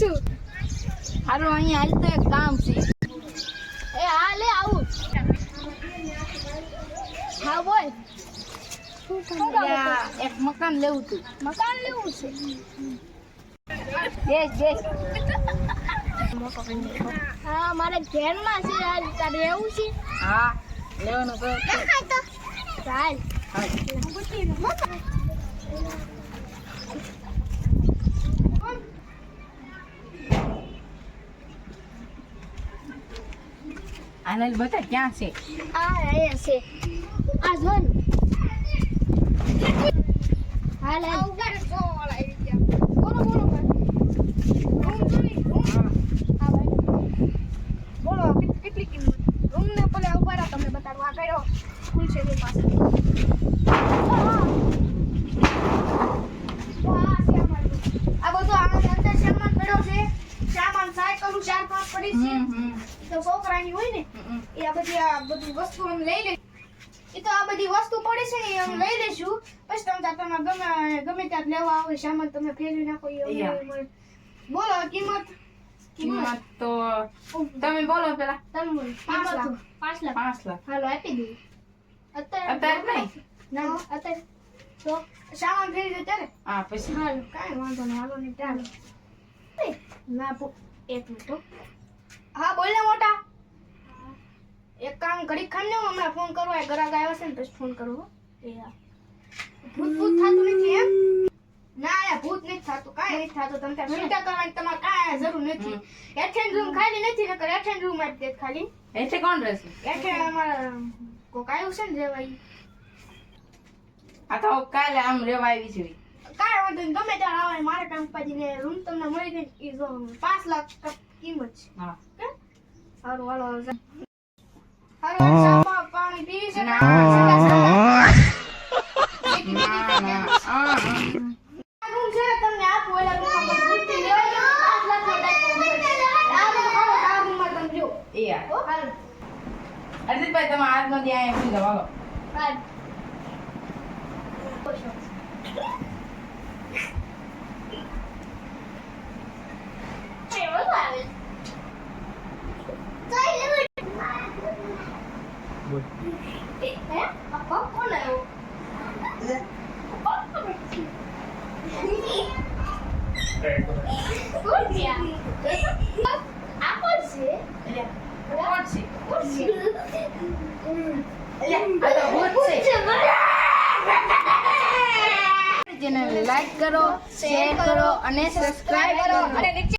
છું હારું અહીંયા હાલ તો એક કામ છે. એ હા લે આવું હા બોલ શું કામ ત્યાં એક મકાન લેવું હતું. મકાન લેવું છે દેશ હા મારે ઘેરમાં છે આજ તારે રહેવું છે હા લેવાનું તો ચાલ આનલ બતા ક્યાં છે? આ અહીંયા છે આ જો ને હાલ હાલ બોલો બોલો હા ભાઈ બોલો કેટલી કિંમત રૂમ ને પેલે ઉભા રહો તમને બતાડવા આ કયો સ્કૂલ છે એની પાસે આ બધું આમાં અંદર સામાન પડ્યો છે સામાન સાયકલ 4-5 પડી છે તો છોકરાની હોય ને એ આ બધી વસ્તુ અમે લઈ લે એ તો આ બધી વસ્તુ પડી છે ને એ અમે લઈ લેશું પછી તમે ગમે ત્યાં લેવા આવે સામાન તમે ફેરવી નાખો એ અમે બોલો કિંમત તો તમે બોલો પેલા. તમે બોલો 5 લાખ 5 લાખ. હાલો આપી દઉં અત્યારે નહીં? ના અત્યારે તો સામાન ફેરવી દે ત્યારે હા પછી હાલો કાંઈ વાંધો નહીં હાલો નહીં ચાલો ના એક મિનિટ હો. હા બોલ ને મોટા એક કામ ઘડી ખાને હમણાં ફોન કરો એ ઘરાક આવ્યો છે ને પછી ફોન કરો હો. એ હા ભૂત થતું નથી એમ ના યા ભૂત નથી થતું કાંઈ નથી થતું તમે ત્યાં ચિંતા કરવાની તમારે કાંઈ જરૂર નથી એઠેન રૂમ ખાલી નથી નકર એઠેન રૂમ આપી દે ખાલી એટલે કોણ રહેશે? એઠેન અમારા કોક આવ્યું છે ને રેવાય આ તો કાલે આમ રેવા આવી છે. કાંઈ વાંધો નહીં ગમે ત્યારે આવે મારે કાંઈ ઉપાધિ ને રૂમ તમને મળી ગઈ એ જો 5 લાખ કિંમત છે હા હારું હાલો હારું પાણી પીવી છે ના. રૂમ છે તમને આપું ઓલા રૂમમાં બુદ્ધિ લેવા જાવ 5 લાખ નો ટાઈમ આ રૂમ ખાવો આ રૂમમાં તમે જો એ યાર હો હાલ અર્જિતભાઈ તમે હાથમાં ત્યાં અહીંયા સુઈ જાઓ હાલો. હાલ ચેનલ લાઈક કરો, શેર કરો અને સબસ્ક્રાઇબ કરો.